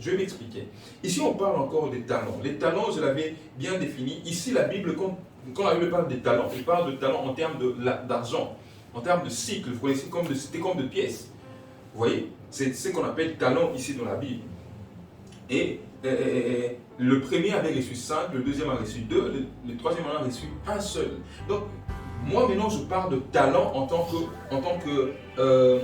Je vais m'expliquer. Ici, on parle encore des talents. Les talents, je l'avais bien défini. Ici, la Bible, quand la Bible parle des talents, il parle de talents en termes d'argent, en termes de cycle. Vous voyez, c'était comme de pièces. Vous voyez, c'est ce qu'on appelle talent ici dans la Bible. Et le premier avait reçu 5, le deuxième a reçu 2, le troisième en a reçu un seul. Donc, moi maintenant je parle de talent en tant que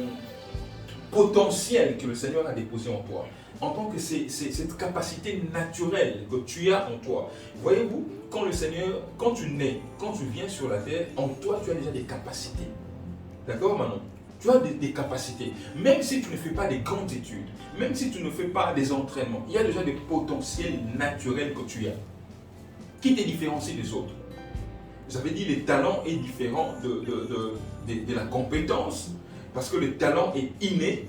potentiel que le Seigneur a déposé en toi. En tant que cette capacité naturelle que tu as en toi. Voyez-vous, quand tu nais, quand tu viens sur la terre, en toi tu as déjà des capacités. D'accord Manon? Tu as des capacités. Même si tu ne fais pas des grandes études, même si tu ne fais pas des entraînements, il y a déjà des potentiels naturels que tu as, qui te différencient des autres. J'avais dit le talent est différent de la compétence, parce que le talent est inné,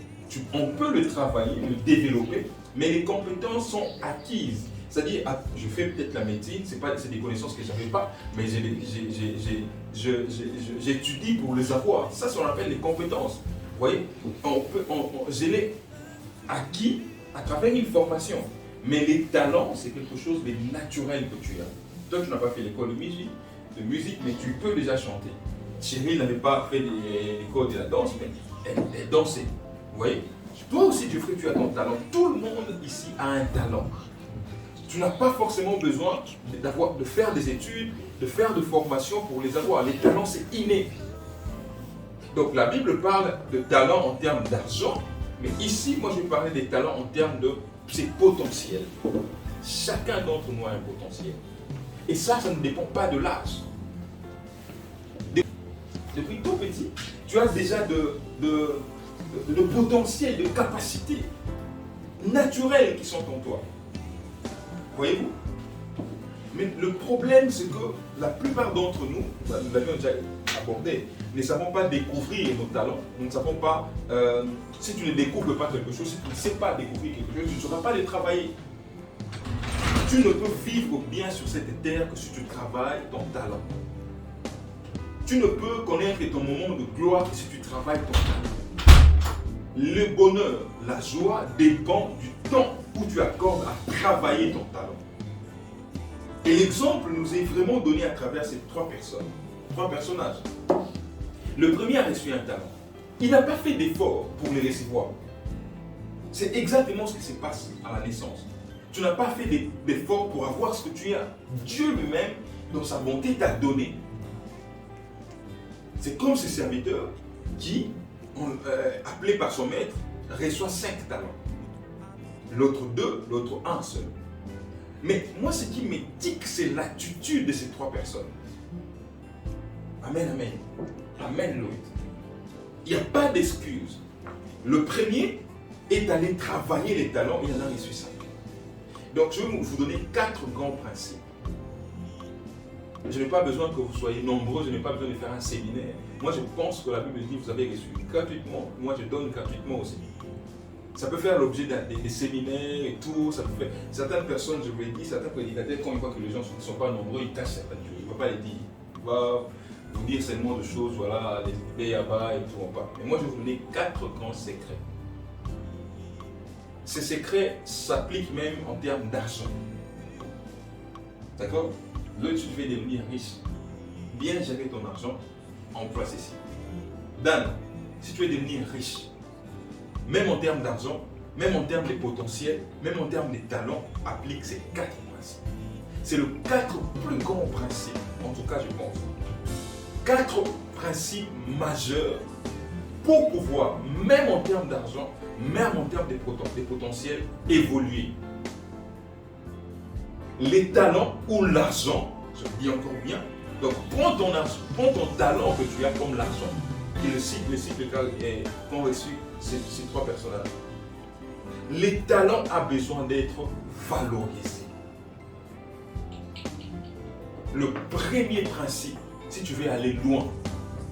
on peut le travailler, le développer, mais les compétences sont acquises. C'est-à-dire, je fais peut-être la médecine, c'est des connaissances que je n'avais pas, mais j'étudie pour les avoir. Ça, on appelle les compétences. Vous voyez, je l'ai acquis à travers une formation. Mais les talents, c'est quelque chose de naturel que tu as. Toi, tu n'as pas fait l'école de musique, mais tu peux déjà chanter. Chérie n'avait pas fait l'école de la danse, mais elle dansait. Vous voyez, toi aussi, Geoffrey, tu as ton talent. Tout le monde ici a un talent. Tu n'as pas forcément besoin de faire des études, de faire de formation pour les avoir. Les talents, c'est inné. Donc la Bible parle de talent en termes d'argent, mais ici, moi, je vais parler des talents en termes de ses potentiels. Chacun d'entre nous a un potentiel. Et ça ne dépend pas de l'âge. Depuis tout petit, tu as déjà de potentiel, de capacités naturelles qui sont en toi. Voyez-vous? Mais le problème, c'est que la plupart d'entre nous, nous l'avions déjà abordé, ne savons pas découvrir nos talents. Nous ne savons pas, si tu ne découvres pas quelque chose, si tu ne sais pas découvrir quelque chose, tu ne sauras pas le travailler. Tu ne peux vivre bien sur cette terre que si tu travailles ton talent. Tu ne peux connaître ton moment de gloire que si tu travailles ton talent. Le bonheur, la joie dépend du temps où tu accordes à travailler ton talent. Et l'exemple nous est vraiment donné à travers ces trois personnages. Le premier a reçu un talent. Il n'a pas fait d'effort pour le recevoir. C'est exactement ce qui se passe à la naissance. Tu n'as pas fait d'effort pour avoir ce que tu as. Dieu lui-même, dans sa bonté, t'a donné. C'est comme ce serviteur qui, appelé par son maître, reçoit 5 talents. L'autre 2, l'autre 1 seul. Mais moi, ce qui me tique, c'est l'attitude de ces 3 personnes. Amen, amen. Amen, Loïc. Il n'y a pas d'excuse. Le premier est allé travailler les talents, il en a reçu 5. Donc, je vais vous donner 4 grands principes. Je n'ai pas besoin que vous soyez nombreux, je n'ai pas besoin de faire un séminaire. Moi, je pense que la Bible dit que vous avez reçu gratuitement. Moi, je donne gratuitement aussi. Ça peut faire l'objet des séminaires et tout. Ça peut faire... Certaines personnes, je vous l'ai dit, certains prédicateurs, quand ils voient que les gens ne sont pas nombreux, ils cachent certaines choses. Il ne va pas les dire. Il va vous dire seulement des choses, voilà, les béabas et tout. Mais moi, je vais vous donner 4 grands secrets. Ces secrets s'appliquent même en termes d'argent. D'accord? Là, tu devais devenir riche. Bien gérer ton argent, emploie ceci. Dan, si tu veux devenir riche, même en termes d'argent, même en termes de potentiel, même en termes de talent, applique ces 4 principes. C'est le 4 plus grands principes, en tout cas je pense. 4 principes majeurs pour pouvoir, même en termes d'argent, même en termes de potentiel, évoluer. Les talents ou l'argent, je le dis encore bien, donc prends ton argent, prends ton talent que tu as comme l'argent, qui est le cycle qu'ont reçu ces 3 personnages. Les talents ont besoin d'être valorisés. Le premier principe, si tu veux aller loin,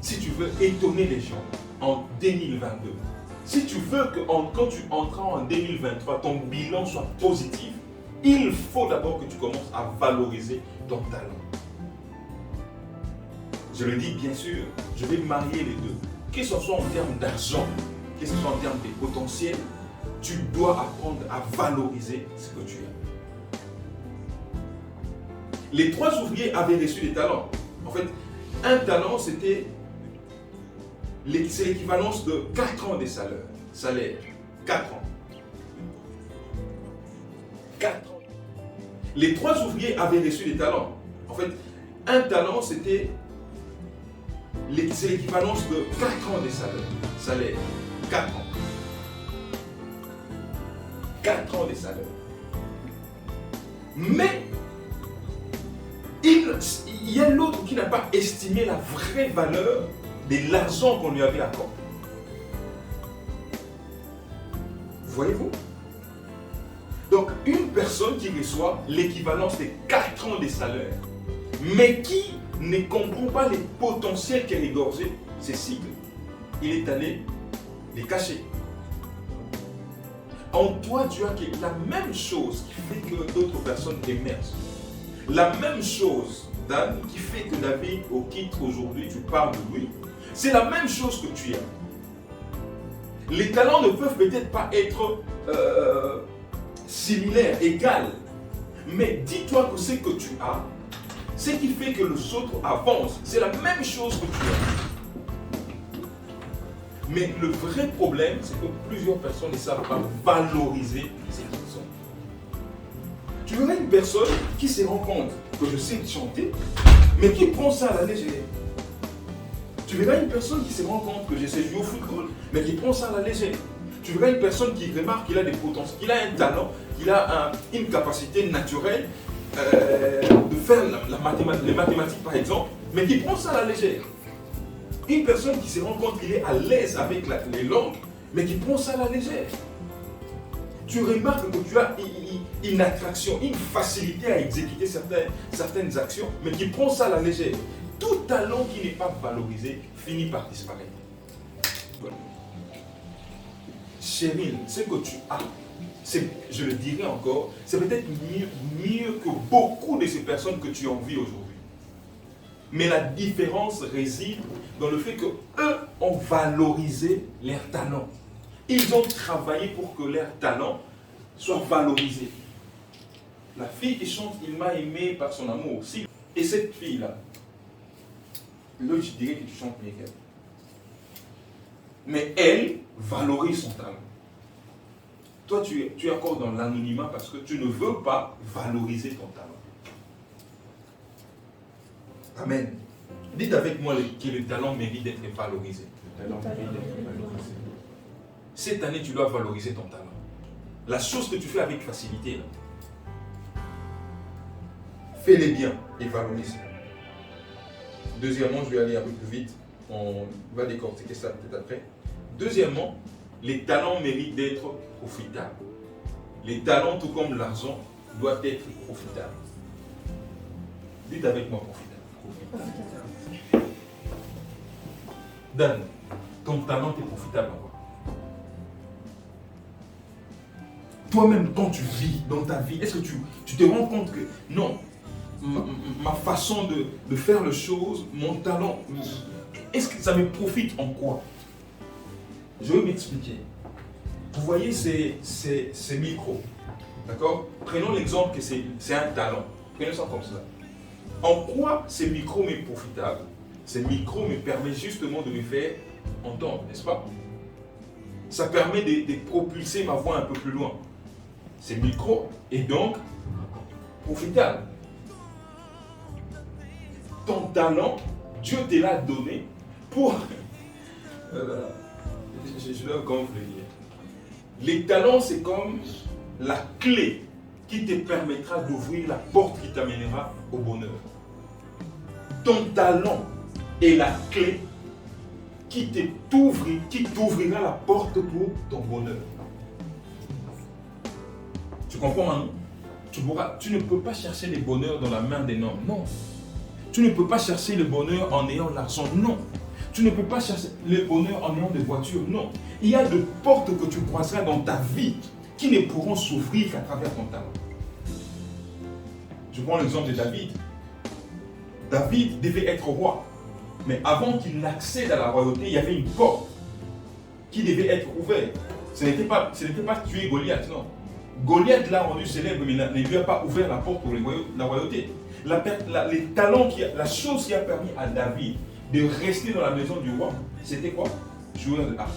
si tu veux étonner les gens en 2022, si tu veux que quand tu entreras en 2023, ton bilan soit positif, il faut d'abord que tu commences à valoriser ton talent. Je le dis bien sûr, je vais marier les deux. Que ce soit en termes d'argent, que ce soit en termes de potentiel, tu dois apprendre à valoriser ce que tu as. Les 3 ouvriers avaient reçu des talents. En fait, un talent, c'est l'équivalence de 4 ans de salaire. 4 ans. 4 ans. Les 3 ouvriers avaient reçu des talents. En fait, un talent, c'est l'équivalence de 4 ans de salaire. 4 ans. 4 ans de salaire. Mais, il y a l'autre qui n'a pas estimé la vraie valeur de l'argent qu'on lui avait accordé. Voyez-vous? Donc, une personne qui reçoit l'équivalence de 4 ans de salaire, mais qui ne comprend pas les potentiels qu'elle égorgeait, ses cibles, il est allé les cacher. En toi, tu as la même chose qui fait que d'autres personnes émergent. La même chose, Dan, qui fait que David, au quitte aujourd'hui, tu parles de lui. C'est la même chose que tu as. Les talents ne peuvent peut-être pas être similaires, égales. Mais dis-toi que ce que tu as, ce qui fait que les autres avancent, c'est la même chose que tu as. Mais le vrai problème, c'est que plusieurs personnes ne savent pas valoriser ce qu'ils sont. Tu verras une personne qui se rend compte que je sais chanter, mais qui prend ça à la légère. Tu verras une personne qui se rend compte que je sais jouer au football, mais qui prend ça à la légère. Tu verras une personne qui remarque qu'il a des potentiels, qu'il a un talent, qu'il a une capacité naturelle de faire les mathématiques par exemple, mais qui prend ça à la légère. Une personne qui se rend compte qu'il est à l'aise avec les langues, mais qui prend ça à la légère. Tu remarques que tu as une attraction, une facilité à exécuter certaines actions, mais qui prend ça à la légère. Tout talent qui n'est pas valorisé finit par disparaître. Voilà. Cheryl, ce que tu as, je le dirai encore, c'est peut-être mieux que beaucoup de ces personnes que tu envies aujourd'hui. Mais la différence réside dans le fait qu'eux ont valorisé leurs talents. Ils ont travaillé pour que leurs talents soient valorisés. La fille qui chante « Il m'a aimé par son amour ». Et cette fille-là, là, je dirais que tu chantes mieux qu'elle. Mais elle valorise son talent. Toi, tu es encore dans l'anonymat parce que tu ne veux pas valoriser ton talent. Amen. Dites avec moi que le talent mérite d'être valorisé. Le talent mérite d'être valorisé. Cette année, tu dois valoriser ton talent. La chose que tu fais avec facilité, là, fais-les bien et valorise. Deuxièmement, je vais aller un peu plus vite. On va décortiquer ça peut-être après. Deuxièmement, les talents méritent d'être profitables. Les talents, tout comme l'argent, doivent être profitables. Dites avec moi profitable. Dan, ton talent est profitable en quoi? Toi-même, quand tu vis dans ta vie, est-ce que tu te rends compte que non, ma façon de faire les choses, mon talent, est-ce que ça me profite en quoi? Je vais m'expliquer. Vous voyez ces micros, d'accord? Prenons l'exemple que c'est un talent. Prenons ça comme ça. En quoi ces micros m'est profitable? Ces micros me permettent justement de me faire entendre, n'est-ce pas? Ça permet de propulser ma voix un peu plus loin. Ces micros est donc profitable. Ton talent, Dieu te l'a donné pour... je dois encore vous le dire. Les talents, c'est comme la clé qui te permettra d'ouvrir la porte qui t'amènera au bonheur. Ton talent est la clé qui t'ouvrira la porte pour ton bonheur. Tu comprends, hein? Tu ne peux pas chercher le bonheur dans la main d'un homme, non. Tu ne peux pas chercher le bonheur en ayant l'argent, non. Tu ne peux pas chercher le bonheur en ayant des voitures, non. Il y a des portes que tu croiseras dans ta vie qui ne pourront s'ouvrir qu'à travers ton talent. Je prends l'exemple de David. David devait être roi. Mais avant qu'il n'accède à la royauté, il y avait une porte qui devait être ouverte. Ce n'était pas tuer Goliath, non. Goliath l'a rendu célèbre, mais ne lui a pas ouvert la porte pour la royauté. Les talents, la chose qui a permis à David de rester dans la maison du roi, c'était quoi? Jouer de harpe.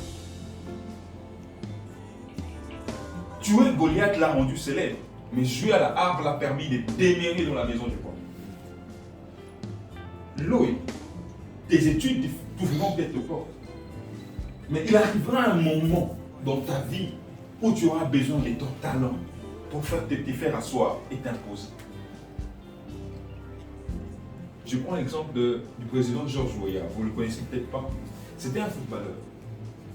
Tuer Goliath l'a rendu célèbre, mais jouer à la harpe l'a permis de demeurer dans la maison du roi. Loïc, tes études pouvront peut-être te porter. Mais il arrivera un moment dans ta vie où tu auras besoin de ton talent pour te faire asseoir et t'imposer. Je prends l'exemple du président Georges Weah. Vous ne le connaissez peut-être pas. C'était un footballeur.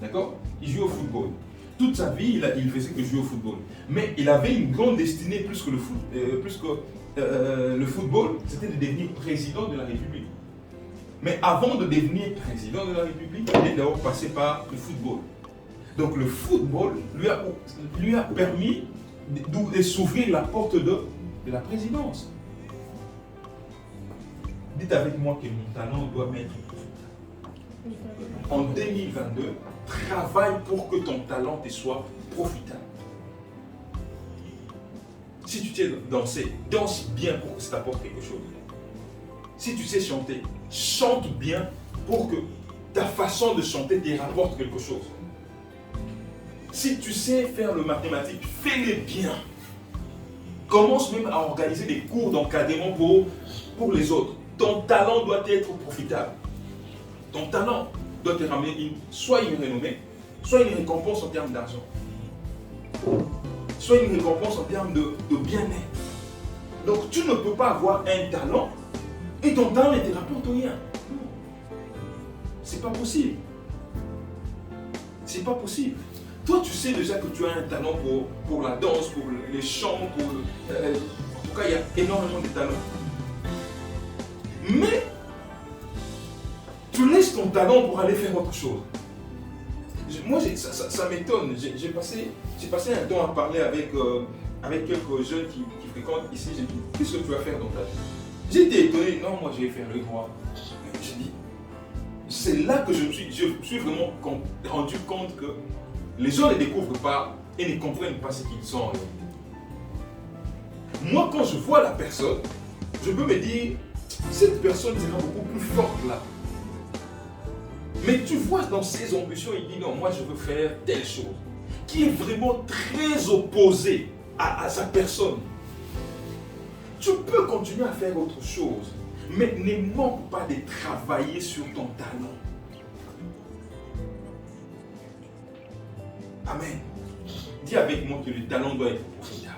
D'accord? Il jouait au football. Toute sa vie, il faisait que jouer au football. Mais il avait une grande destinée plus que le football, c'était de devenir président de la République. Mais avant de devenir président de la République, il est d'abord passé par le football. Donc le football lui a permis de s'ouvrir la porte de la présidence. Dites avec moi que mon talent doit m'être profitable. En 2022, travaille pour que ton talent te soit profitable. Si tu sais danser, danse bien pour que ça t'apporte quelque chose. Si tu sais chanter, chante bien pour que ta façon de chanter te rapporte quelque chose. Si tu sais faire le mathématique, fais-le bien. Commence même à organiser des cours d'encadrement pour les autres. Ton talent doit être profitable. Ton talent doit te ramener soit une renommée, soit une récompense en termes d'argent, soit une récompense en termes de bien-être. Donc tu ne peux pas avoir un talent et ton talent ne te rapporte rien. Non. C'est pas possible. C'est pas possible. Toi, tu sais déjà que tu as un talent pour la danse, pour les chants, en tout cas, il y a énormément de talents. Mais tu laisses ton talent pour aller faire autre chose. Moi, ça m'étonne. J'ai passé un temps à parler avec quelques jeunes qui fréquentent ici. J'ai dit, qu'est-ce que tu vas faire dans ta vie? J'ai été étonné. Non, moi, je vais faire le droit. J'ai dit, c'est là que je me suis vraiment rendu compte que les gens ne découvrent pas et ne comprennent pas ce qu'ils sont. Moi, quand je vois la personne, je peux me dire, cette personne sera beaucoup plus forte là. Mais tu vois dans ses ambitions, il dit non, moi je veux faire telle chose, qui est vraiment très opposée à sa personne. Tu peux continuer à faire autre chose, mais ne manque pas de travailler sur ton talent. Amen. Dis avec moi que le talent doit être profitable.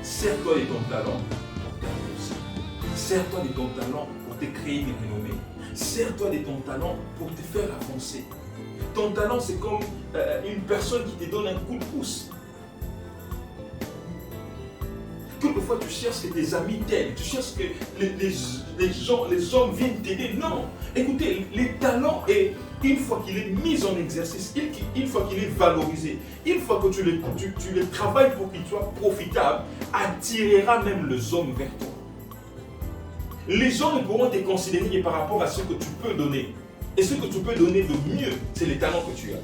Sers-toi de ton talent pour t'imposer. Sers-toi de ton talent pour te créer une renommée. Sers-toi de ton talent pour te faire avancer. Ton talent, c'est comme une personne qui te donne un coup de pouce. Quelquefois, tu cherches que tes amis t'aident, tu cherches que les hommes viennent t'aider. Non, écoutez, les talents, une fois qu'il est mis en exercice, une fois qu'il est valorisé, une fois que tu le travailles pour qu'il soit profitable, attirera même les hommes vers toi. Les hommes pourront te considérer que par rapport à ce que tu peux donner. Et ce que tu peux donner de mieux, c'est les talents que tu as.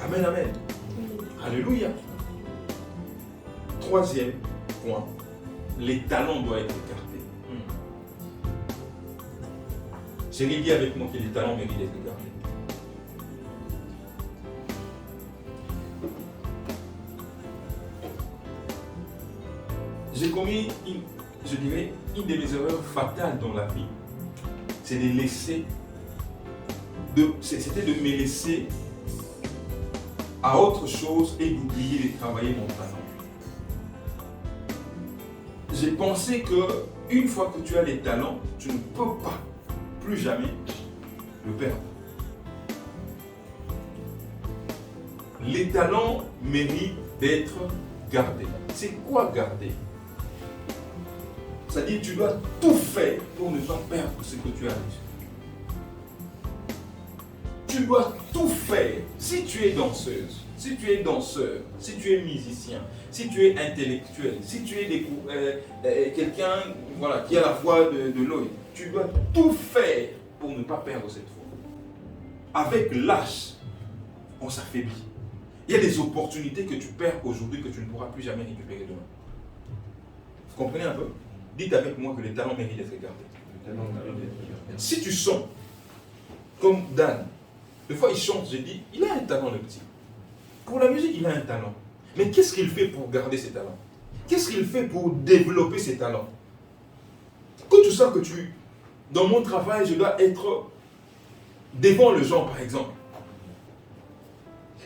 Amen, amen. Alléluia. Troisième point, les talents doivent être écartés. J'ai dit avec moi que les talents méritent d'être écartés. J'ai commis, je dirais, une de mes erreurs fatales dans la vie. C'est de c'était de me laisser à autre chose et d'oublier de travailler mon talent. J'ai pensé que une fois que tu as les talents, tu ne peux pas plus jamais le perdre. Les talents méritent d'être gardés. C'est quoi garder? C'est-à-dire que tu dois tout faire pour ne pas perdre ce que tu as reçu. Tu dois tout faire. Si tu es danseuse, si tu es danseur, si tu es musicien, si tu es intellectuel, si tu es quelqu'un qui a la voix de Loïc, tu dois tout faire pour ne pas perdre cette foi. Avec l'âge, on s'affaiblit. Il y a des opportunités que tu perds aujourd'hui que tu ne pourras plus jamais récupérer demain. Vous comprenez un peu? Dites avec moi que les talents méritent d'être gardés. Si tu sens, comme Dan, des fois il chante, j'ai dit, il a un talent le petit. Pour la musique, il a un talent. Mais qu'est-ce qu'il fait pour garder ses talents? Qu'est-ce qu'il fait pour développer ses talents? Quand tu sens que dans mon travail, je dois être devant les gens, par exemple.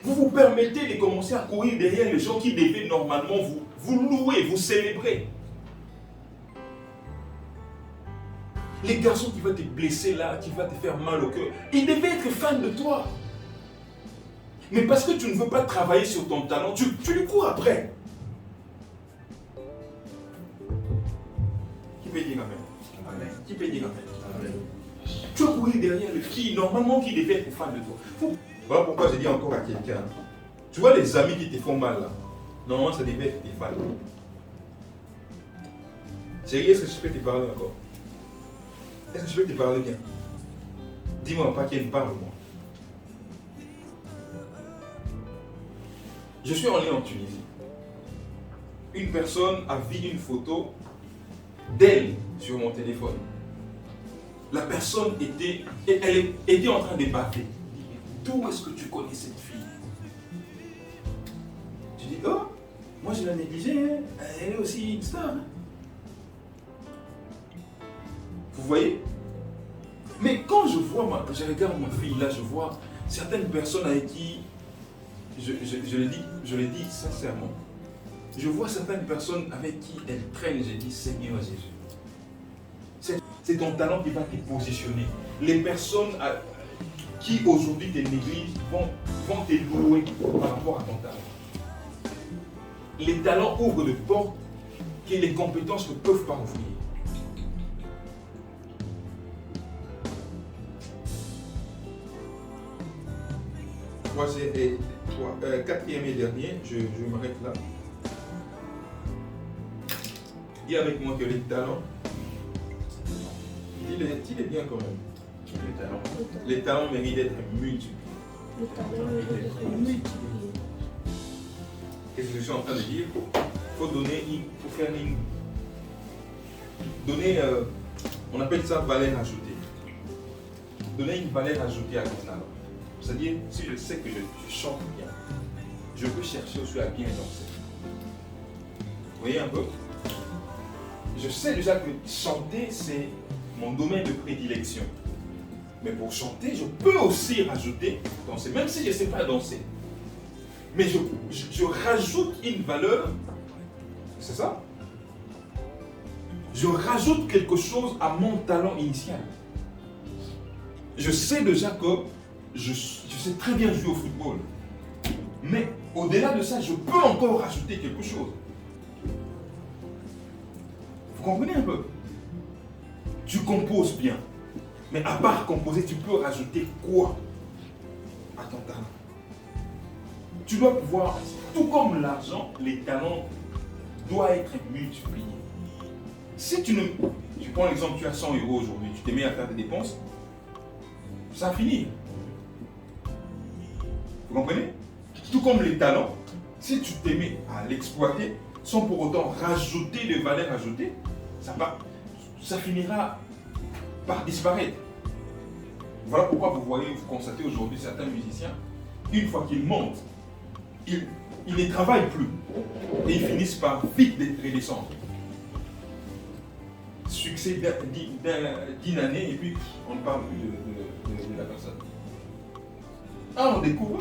Vous vous permettez de commencer à courir derrière les gens qui devaient normalement vous louer, vous célébrer. Les garçons qui vont te blesser là, qui vont te faire mal au cœur, ils devaient être fans de toi. Mais parce que tu ne veux pas travailler sur ton talent, tu lui cours après. Qui peut dire amen? Qui peut dire amen? Tu vas courir derrière le qui, normalement, qui devait être fan de toi. Voilà pourquoi je dis encore à quelqu'un, tu vois les amis qui te font mal là, normalement ça devait être tes fans. Chérie, est-ce que je peux te parler encore? Est-ce que je peux te parler bien? Dis-moi pas qu'elle parle, moi. Je suis allé en Tunisie. Une personne a vu une photo d'elle sur mon téléphone. La personne était en train de baver. D'où est-ce que tu connais cette fille? Je dis, oh, moi je l'ai négligée, hein. Elle est aussi une star. Hein. Vous voyez? Mais quand je regarde ma fille là, je vois certaines personnes avec qui, je le dis sincèrement, je vois certaines personnes avec qui elle traîne, je dis, Seigneur Jésus. C'est ton talent qui va te positionner. Les personnes qui aujourd'hui te négligent vont te louer par rapport à ton talent. Les talents ouvrent des portes que les compétences ne peuvent pas ouvrir. Quatrième et dernier, je m'arrête là. Dis avec moi que les talents, il est bien quand même. Les talents méritent d'être multipliés. Qu'est-ce que je suis en train de dire? Il faut donner, on appelle ça valeur ajoutée. Donner une valeur ajoutée à ton talent. C'est-à-dire, si je sais que je chante bien, je peux chercher aussi à bien danser. Vous voyez un peu? Je sais déjà que chanter, c'est mon domaine de prédilection. Mais pour chanter, je peux aussi rajouter danser, même si je ne sais pas danser. Mais je rajoute une valeur, c'est ça? Je rajoute quelque chose à mon talent initial. Je sais déjà que je sais très bien jouer au football. Mais au-delà de ça, je peux encore rajouter quelque chose. Vous comprenez un peu? Tu composes bien. Mais à part composer, tu peux rajouter quoi à ton talent? Tu dois pouvoir, tout comme l'argent, les talents doivent être multipliés. Si tu prends l'exemple, tu as 100 € aujourd'hui, tu te mets à faire des dépenses, ça finit. Vous comprenez? Tout comme les talents, si tu te mets à l'exploiter sans pour autant rajouter de valeur ajoutée, ça finira par disparaître. Voilà pourquoi vous constatez aujourd'hui certains musiciens, une fois qu'ils montent, ils ne travaillent plus et ils finissent par vite redescendre. Succès d'une année et puis on ne parle plus de la personne. Ah, on découvre.